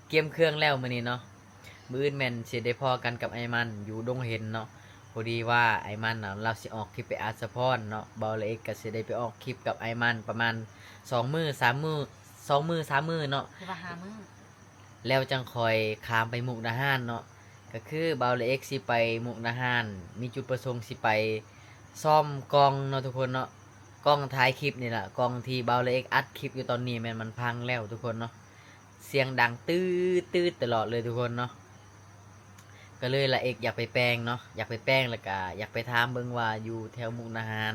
เกี่ยมเครื่องแล้วมื้อนี้เนาะมื้ออื่นแม่นสิได้พอกันกับไอ้มันอยู่ดงเห็นเนาะพอดีว่าไอ้มันน่ะเราสิออกคลิปไปอาสะพรเนาะเบาเลยเอกก็สิได้ไปออกคลิปกับไอ้มันประมาณ2มื้อ3มื้อ2มื้อ3มื้อเนาะคือว่าหามือแล้วจังคอยข้ามไปมุกดาหารเนาะก็คือเบาเลยเอกสิไปมุกดาหารมีจุดประสงค์สิไปซ่อมกล้องเนาะทุกคนเนาะกล้องถ่ายคลิปนี่แหละกล้องที่เบาเลยเอกอัดคลิปอยู่ตอนนี้แม่นมันพังแล้วทุกคนเนาะเสียงดังตื้อตื้อตลอดเลยทุกคนเนาะก็เลยละเอกอยากไปแปลงเนาะอยากไปแปลงแล้วก็อยากไปถามเบิ่งว่าอยู่แถวมุกดาหาร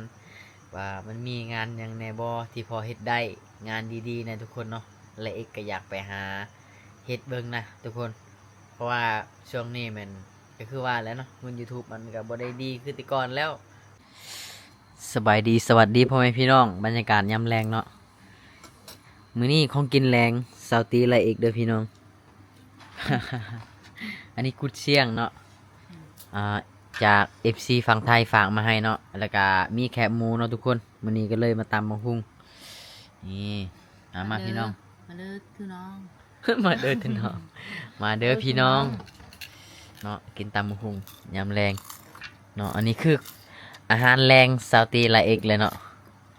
ว่ามันมีงานหยังแหน่บ่ที่พอเฮ็ดได้งานดีๆนะทุกคนเนาะและเอกก็อยากไปหาเฮ็ดเบิ่งนะทุกคนเพราะว่าช่วงนี้มันก็คือว่าแล้วเนาะเงิน YouTube มันก็บ่ได้ดีคือแต่ก่อนแล้วสบายดีสวัสดีพ่อแม่พี่น้องบรรยากาศยามแลงเนาะมื้อนี้ของกินแรงเซาตีละเอกเด้อพี่น้อง อันนี้กุดเชียงเนาะจาก FC ฝั่งไทยฝากมาให้เนาะแล้วก็มีแคบหมูเนาะทุกคนมื้อนี้ก็เลยมาตำบักหุ่งนี่มาพี่น้อง มาเด้อคือน้อง มาเด้อพี่น้องมาเด้อพี่น้องเนาะกินตำบักหุ่งยำแรงเนาะอันนี้คืออาหารแรงซาวตีละเอกเลยเนาะ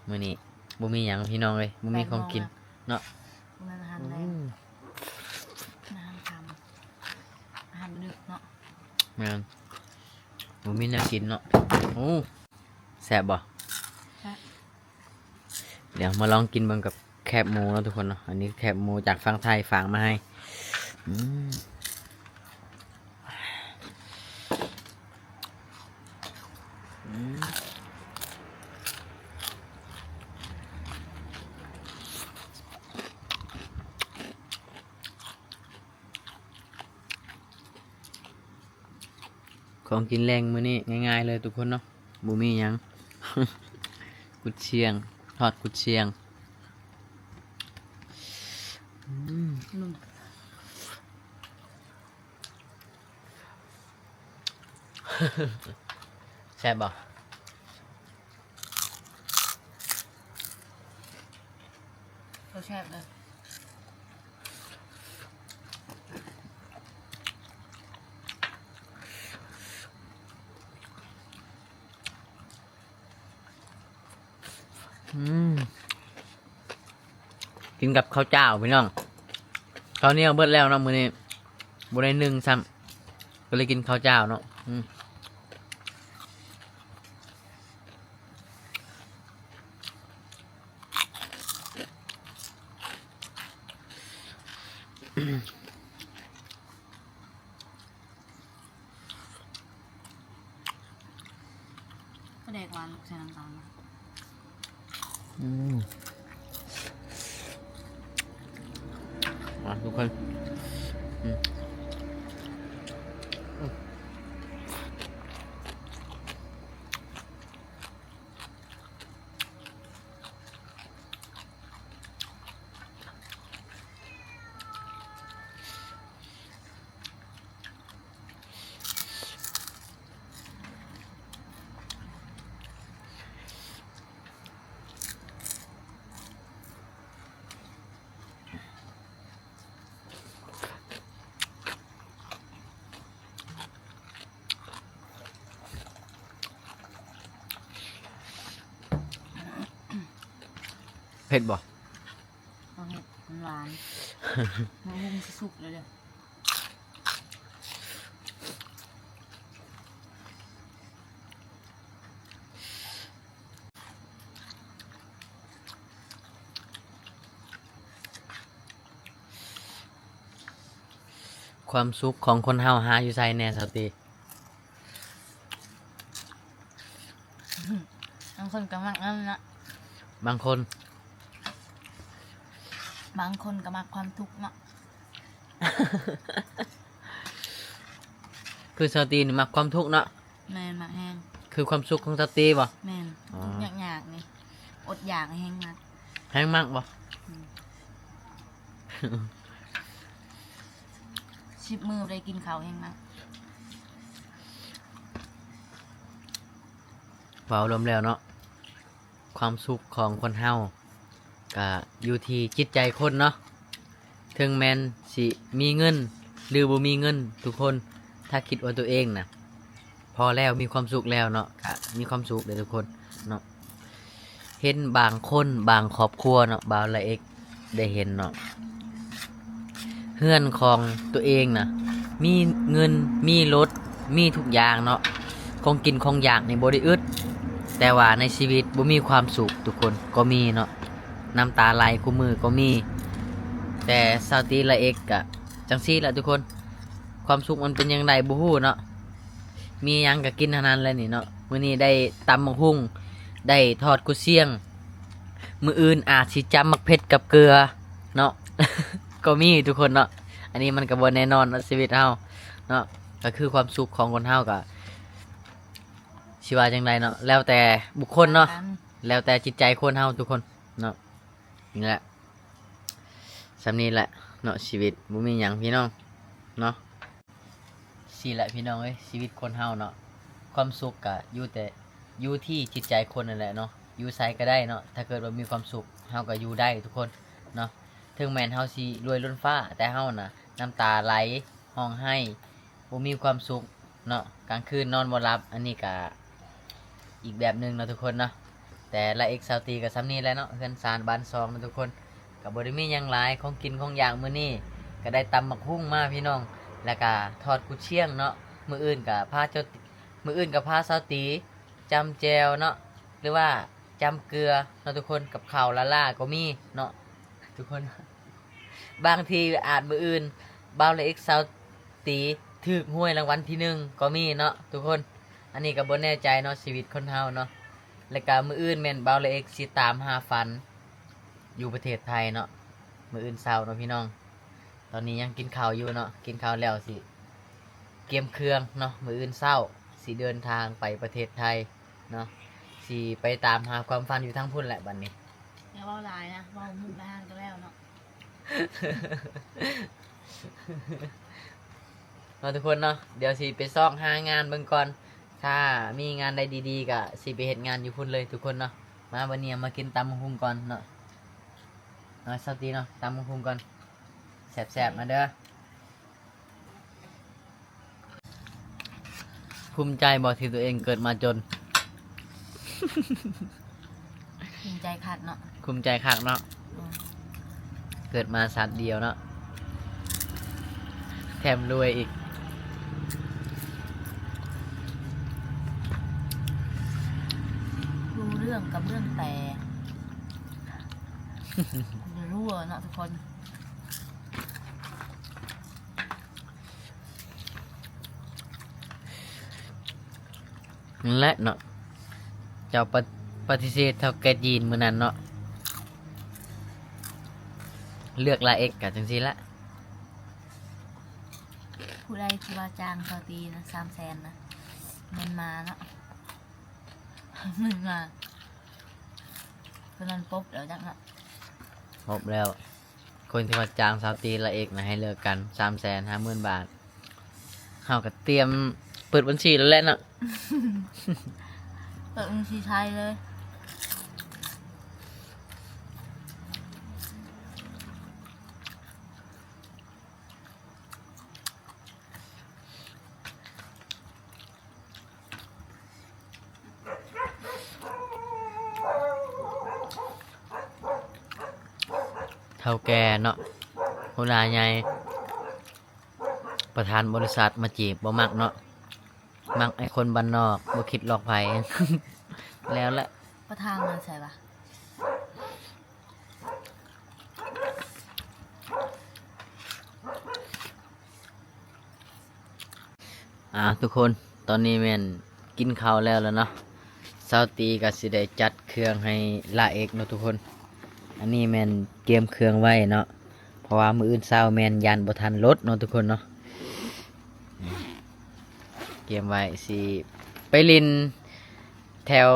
มื้อนี้บ่มีหยังพี่น้องเลยบ่มีของกินเนาะ อาหารแรงอาหารคำอาหารดึกเนาะ แม่นบ่มีแนวกินเนาะโอ้แซ่บบ่เดี๋ยวมาลองกินเบิ่งกับแคบหมูเนาะทุกคนเนาะอันนี้แคบหมูจากฝั่งไทยฝากมาให้อืมอืมของกินแรงมื้อนี้ง่ายๆเลยทุกคนเนาะบ่มีหยัง กุดเชียงทอดกุดเชียงนุ่มแซ่บบ่ รสชาติเลย กินกับข้าวเจ้าพี่น้องข้าวเหนียวเบิดแล้วเนาะมื้อนี้บ่ได้นึ่งซ้ำก็เลยกินข้าวเจ้าเนาะก็แดกหวานใส่น้ำตาลนะ มาทุกคนเผ็ดบ่ เอาเห็ดมันหวานมันหุ้มสุกเลยเด้อ ความสุขของคนเฮาหาอยู่ไสแน่สติ บางคนก็มักนั่นนะ บางคน บางคนก็มักความทุกข์เนาะ คือสตินี่มักความทุกข์เนาะ แม่นมักแห้ง คือความสุขของสติบ่ แม่น อ๋อ ทุกข์ยากๆนี่อดอยากแห้งมาก แห้งมากบ่ ชิบมือได้กินข้าวแห้งมาก เว้ารวมแล้วเนาะความสุขของคนเฮาก็อยู่ที่จิตใจคนเนาะ ถึงแม้นสิมีเงินหรือบ่มีเงินทุกคนถ้าคิดว่าตัวเองนะพอแล้วมีความสุขแล้วเนาะก็มีความสุขเลยทุกคนเนาะเห็นบางคนบางครอบครัวเนาะบ่าวละเอกได้เห็นเนาะเฮือนของตัวเองนะมีเงินมีรถมีทุกอย่างเนาะของกินของอยากในบ่ได้อึดแต่ว่าในชีวิตบ่มีความสุขทุกคนก็มีเนาะน้ำตาไหลคู่มือก็มีแต่ซาวตีละเอกกะจังซี่แหละทุกคนความสุขมันเป็นยังไงบ่ฮู้เนาะมีหยังก็กินเท่านั้นแหละนี่เนาะมื้อนี้ได้ตำบักหุ่งได้ทอดกุเชียงมื้ออื่นอาจสิจำมักเผ็ดกับเกลือเนาะ ก็มีทุกคนเนาะอันนี้มันก็บ่แน่นอนเนาะชีวิตเฮาเนาะก็คือความสุขของคนเฮาก็สิว่าจังไดเนาะแล้วแต่บุคคลเนาะแล้วแต่จิตใจคนเฮาทุกคนเนาะนี่แหละสำนี้แหละเนาะชีวิตบ่มีหยังพี่น้องเนาะสิแหละพี่น้องเอ้ยชีวิตคนเฮาเนาะความสุขก็อยู่ที่จิตใจคนนั่นแหละเนาะอยู่ไสก็ได้เนาะถ้าเกิดว่ามีความสุขเฮาก็อยู่ได้ทุกคนเนาะถึงแม้นเฮาสิรวยล้นฟ้าแต่เฮาน่ะน้ำตาไหลร้องไห้บ่มีความสุขเนาะกลางคืนนอนบ่หลับอันนี้ก็อีกแบบหนึงเนาะทุกคนเนาะแต่ละเอ็กซาวตีก็ซ้ำนี้แหละเนาะเฮือนซานบ้านซองเนาะทุกคนก็บ่ได้มีหยังหลายของกินของอย่างมื้อนี้ก็ได้ตำบักหุ่งมาพี่น้องแล้วก็ทอดกุเชียงเนาะมื้ออื่นก็พาซาวตีจำแจวเนาะหรือว่าจำเกลือเนาะทุกคนกับข้าวละล่าก็มีเนาะทุกคน บางทีอาจมื้ออื่นบ่าวละเอ็กซาวตีถูกหวยรางวัลที่หนึ่งก็มีเนาะทุกคนอันนี้ก็บ่แน่ใจเนาะชีวิตคนเฮาเนาะแล้วก็มื้ออื่นแม่นบ่าวละเอ็กสิตามหาฝันอยู่ประเทศไทยเนาะมื้ออื่นเช้าเนาะพี่น้องตอนนี้ยังกินข้าวอยู่เนาะกินข้าวแล้วสิเตรียมเครื่องเนาะมื้ออื่นเช้าสิเดินทางไปประเทศไทยเนาะสิไปตามหาความฝันอยู่ทั้งพุ่นแหละบัดนี้ อย่าเว้าหลายนะเว้ามุกดาหารก็แล้วเนาะ เนาะทุกคนเนาะเดี๋ยวสิไปซอกหางานเบิ่งก่อนถ้ามีงานใดดีๆก็สิไปเฮ็ดงานอยู่พุ่นเลยทุกคนเนาะมาวันนี้มากินตำบักหุ่งก่อนเนาะสวัสดีเนาะตำบักหุ่งก่อนแซ่บๆมาเด้อภูมิใจบ่ที่ตัวเองเกิดมาจน ภูมิใจคักเนาะ ภูมิใจคักเนาะ อืม เกิดมาสัตว์เดียวเนาะแถมรวยอีก รู้เรื่องกับเรื่องแต่ จะรู้เนาะทุกคน นั่นแหละเนาะเจ้าปฏิเสธเท่าแกจีนมื้อนั้นเนาะเลือกลาเอกกะจังซี่ละ ผู้ใดที่ว่าจ้างซาวตีนะ300,000นะมันมาเนาะ มันมาคนนั้นปุ๊บแล้วจังเนาะ ครบแล้ว คนที่มาจ้างสาวตีละเอกนะให้เลิกกัน 350,000 บาทเฮาก็เตรียมเปิดบัญชีแล้วแหละเนาะ เปิดบัญชีไทยเลย เท่าแก่เนาะหัวหน้าใหญ่ประธานบริษัทมาจีบบ่มักเนาะมักไอ้คนบ้านนอกบ่คิดหลอกไผ แล้วแหละ ประธานมาใส่ปะ ทุกคนตอนนี้แม่นกินข้าวแล้วเนาะสาวตีก็สิได้จัดเครื่องให้ลาเอกเนาะทุกคน อันนี้แม่นเตรียมเครื่องไว้เนาะเพราะว่ามื้ออื่นเช้าแม่นยันบ่ทันรถเนาะทุกคนเนาะเตรียมไว้สิไปลินแถว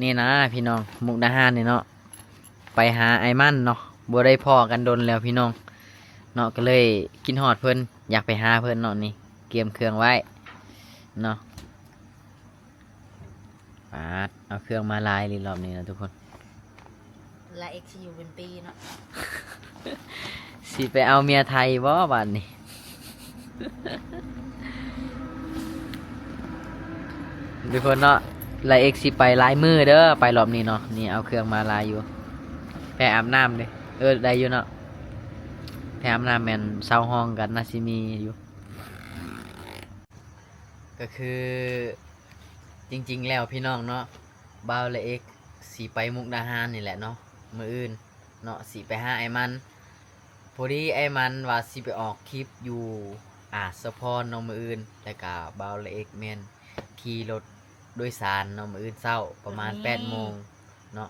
นี่นะพี่น้องมุกดาหารนี่เนาะไปหาไอ้มั่นเนาะบ่ได้พ้อกันดนแล้วพี่น้องเนาะก็เลยกินฮอดเพิ่นอยากไปหาเพิ่นเนาะนี่เตรียมเครื่องไว้เนาะปาดเอาเครื่องมาลายลีรอบนี้นะทุกคน และเอ็กซ์อยู่เป็นปีเนาะ ส สิไปเอาเมียไทยบ่บัดนี้ ทุกคนเนาะลายเอ็กสิไปลายมือเด้อไปรอบนี้เนาะนี่เอาเครื่องมาลายอยู่ไปอาบน้ำเลยได้อยู่เนาะไปอาบน้ำแมนเศร้าห้องกันนาซิมีอยู่ก็คือจริงๆแล้วพี่น้องเนาะบ่าวลายเอ็กสิไปมุกดาหารนี่แหละเนาะมื้ออื่นเนาะสิไปหาไอ้มันพอดีไอ้มันว่าสิไปออกคลิปอยู่สะพรเนาะมื้ออื่นแต่ก็บ่าวลายเอ็กแม่นขี่รถโดยสารเนาะมื้ออื่นเช้าประมาณ8 โมงเนาะ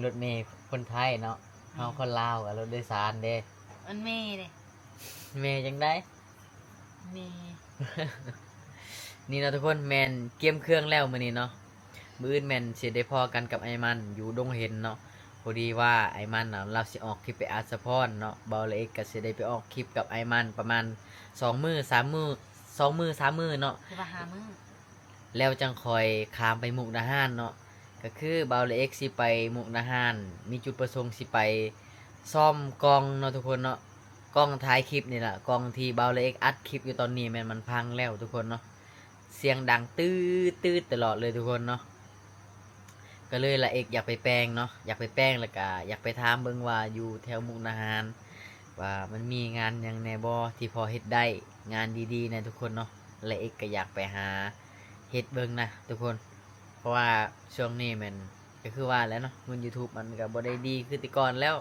รถเมล์คนไทยเนาะเฮาคนลาวกับรถโดยสารเด้ มันเมย์เลย เมย์จังได้ เมย์ นี่เนาะทุกคนแมนเกียมเครื่องแล้วมื้อนี้เนาะมื้ออื่นแมนสิได้พอกันกับไอ้มันอยู่ดงเห็นเนาะพอดีว่าไอ้มันน่ะเราสิออกคลิปไปอาสะพรเนาะเบาเลยก็สิได้ไปออกคลิปกับไอ้มันประมาณ2 มื้อ3 มื้อ2 มื้อ3 มื้อเนาะ คือว่าหามือ แล้วจังคอยข้ามไปมุกดาหารเนาะก็คือเบาเลเอ็กสิไปมุกดาหารมีจุดประสงค์สิไปซ่อมกล้องเนาะทุกคนเนาะกล้องถ่ายคลิปนี่แหละกล้องที่เบาเลเอ็กอัดคลิปอยู่ตอนนี้มันพังแล้วทุกคนเนาะเสียงดังตื้อตลอดเลยทุกคนเนาะก็เลยละเอกอยากไปแปลงเนาะอยากไปแปลงแล้วก็อยากไปถามเบิ่งว่าอยู่แถวมุกดาหารว่ามันมีงานหยังแหน่บ่ที่พอเฮ็ดได้งานดีๆนะทุกคนเนาะละเอกก็อยากไปหาเฮ็ดเบิ่งนะทุกคน เพราะว่าช่วงนี้มันก็คือว่าแล้วเนาะเงิน YouTube มันก็บ่ได้ดีคือแต่ก่อนแล้ว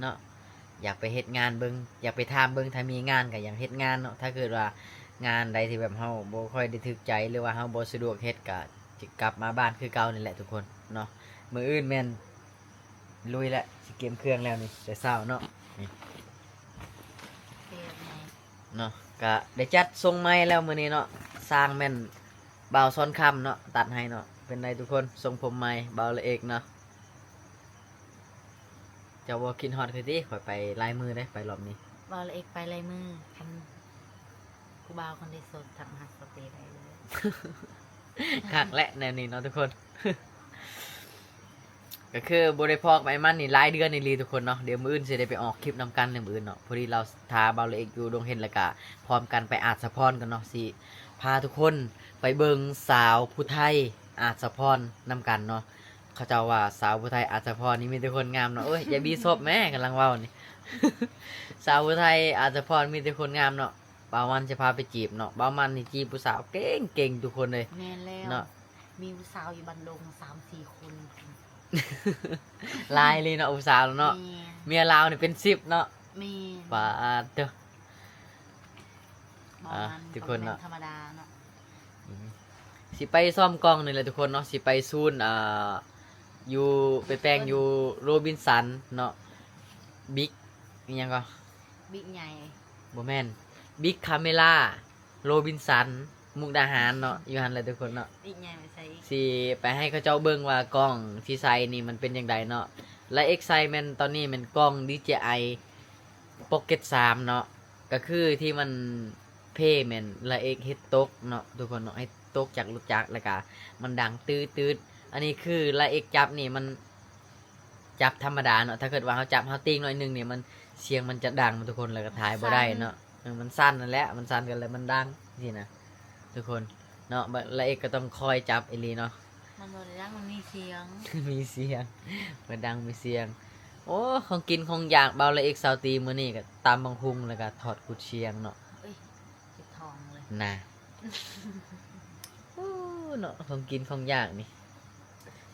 เนาะอยากไปเฮ็ดงานเบิ่งอยากไปถามเบิ่งถ้ามีงานก็อยากเฮ็ดงานเนาะถ้าเกิดว่างานใดที่แบบเฮาบ่ค่อยได้ถึกใจหรือว่าเฮาบ่สะดวกเฮ็ดก็จะกลับมาบ้านคือเก่านี่แหละทุกคนเนาะมื้ออื่นแม่นลุยแล้วสิเก็บเครื่องแล้วนี่แต่เช้าเนาะนี่ เปลี่ยนไง เนาะก็ได้จัดทรงไม้แล้วมื้อนี้เนาะสร้างแม่นบ่าวซ้อนคำเนาะตัดให้เนาะเป็นไงทุกคนทรงผมใหม่บ่าวละเอกเนาะเจ้าบ่คิดฮอดคือติข่อยไปลายมือได้ไปรอบนี้ บอลเอกไปเลยมือคันกูบาวคนที่สดทำหักสติได้เลย คักและแนวนี้เนาะทุกคน ก็คือบ่ได้พอกไปมันนี่หลายเดือนนี่ลีทุกคนเนาะเดี๋ยวมื้ออื่นสิได้ไปออกคลิปนำกันในมื้ออื่นเนาะพอดีเราท้าบ่าวละเอกอยู่ดงเห็นแล้วก็พร้อมกันไปอาจสะพรกันเนาะสิพาทุกคนไปเบิ่งสาวผู้ไทยอาจสะพรนำกันเนาะเขาเจ้าว่าสาวผู้ไทยอาจสะพรนี่มีแต่คนงามเนาะเอ้ยอย่าบีซบแม่กำลังเว้านี่ สาวผู้ไทยอาจสะพรมีแต่คนงามเนาะบ่าวมันจะพาไปจีบเนาะบ่าวมันนี่จีบผู้สาวเก่งทุกคนเลย แม่นแล้ว เนาะ มีผู้สาวอยู่บันดง3-4 คน ลายเลยเนาะผู้สาวเนาะเมียลาวนี่เป็น10เนาะ แม่ บาดเด้อ บอ อ่ะ มัน ทุกคนเนาะ ธรรมดาเนาะ สิไปซ่อมกล้องนี่แหละทุกคนเนาะสิไปซูนอยู่ไปแปลงอยู่โรบินสันเนาะบิ๊กอีหยังก็ บิ๊กใหญ่ บ่แม่นบิ๊กคาเมล่าโรบินสันมุกดาหารเนาะอยู่หั่นแหละทุกคนเนาะ บิ๊กใหญ่ไปใส่ สิไปให้เขาเจ้าเบิ่งว่ากล้องที่ใส่นี่มันเป็นจังไดเนาะและเอ็กไซแมนตอนนี้มันกล้อง DJI Pocket 3เนาะก็คือที่มันเพแม่นและเอ็กเฮ็ดตกเนาะทุกคนเนาะให้ตกจากรถจักรแล้วก็มันดังตืดๆอันนี้คือและเอ็กจับนี่มันจับธรรมดาเนาะถ้าเกิดว่าเขาจับเขาติ้งหน่อยหนึงเนี่ยมันเสียงมันจะดังทุกคนแล้วก็ถ่ายบ่ได้เนาะมันสั้นนั่นแหละมันสั้นกันแล้วมันดังนี่นะทุกคนเนาะและเอ็กก็ต้องคอยจับอีหลีเนาะ มันบ่ได้ดังมันมีเสียง มีเสียงมันดังมีเสียง โอ้ของกินของอยากเบาละเอกซาวตีมื้อนี้ก็ตามบังคุงแล้วก็ทอดกุดเชียงเนาะ เอ้ยเจ็บทองเลย น่ะ โอ้เนาะของกินของอยากนี่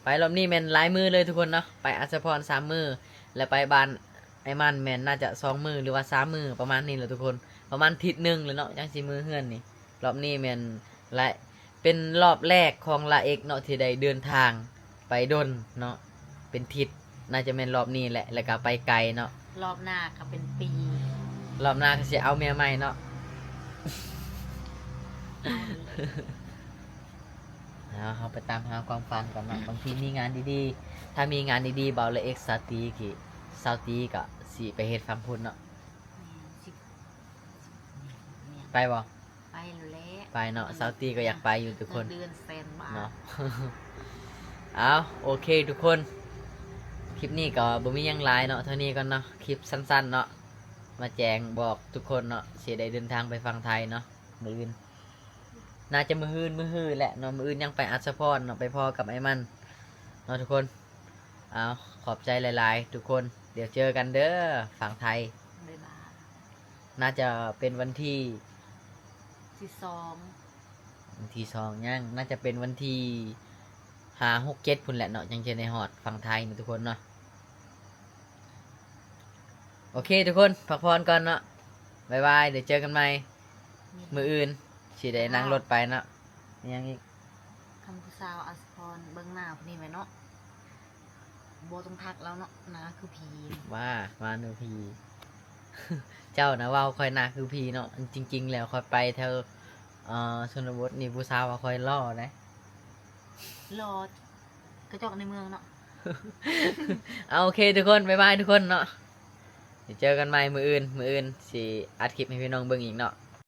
ไปรอบนี้แม่นหลายมือเลยทุกคนเนาะไปอัศพร3 มือแล้วไปบ้านไอ้มันแม่นน่าจะ2 มือหรือว่า3 มือประมาณนี้แหละทุกคนประมาณอาทิศนึงเลยเนาะจังสิมือเฮือนนี่รอบนี้แม่นและเป็นรอบแรกของละเอกเนาะที่ได้เดินทางไปดนเนาะเป็นทิศน่าจะเป็นรอบนี้แหละแล้วก็ไปไกลเนาะ รอบหน้าก็เป็นปี รอบหน้าก็สิเอาเมียใหม่เนาะ เขาไปตามหาความฝันก่อนเนาะบางทีมีงานดีๆถ้ามีงานดีๆเบาละเอกซาตีกี่ซาตีก็สิไปเฮ็ดฟังพุ่นเนาะ สิบเนี่ย ไปบ่ ไปแล้วแหละ ไปเนาะซาตีก็อยากไปอยู่ทุกคน เดือนแสนบาท เนาะ เอาโอเคทุกคนคลิปนี้ก็บ่มีหยังหลายเนาะเท่านี้ก่อนเนาะคลิปสั้นๆเนาะ มาแจ้งบอกทุกคนเนาะสิได้เดินทางไปฟังไทยเนาะมื้ออื่นน่าจะมื้อฮื้อแหละเนาะมื้ออื่นยังไปอัศพรเนาะไปพอกับไอ้มันเนาะทุกคนเอาขอบใจหลายๆทุกคนเดี๋ยวเจอกันเด้อฝั่งไทย บ๊ายบาย น่าจะเป็นวันที่ ที่สอง วันที่สองยังน่าจะเป็นวันที่5 6 7พุ่นแหละเนาะยังจะในฮอดฝั่งไทยนะทุกคนเนาะโอเคทุกคนพักผ่อนก่อนเนาะบ๊ายบายเดี๋ยวเจอกันใหม่มื้ออื่นสิได้นั่งรถไปเนาะยังอีก คำพูสาวอัสพรเบื้องหน้าพอดีไหมเนาะโบต้องทักแล้วเนาะนะคือผี ว่ามาหนูพี เจ้านะเว่าคอยนาคือพีเนาะจริง ๆ แล้วคอยไปแถวชนบทนี่ผู้สาวว่าคอยล่อนะ รอดกระจกในเมืองเนาะ เอาโอเคทุกคนบ๊ายบายทุกคนเนาะเดี๋ยวเจอกันใหม่มืออื่นสิอัดคลิปให้พี่น้องเบิ่งอีกเนาะ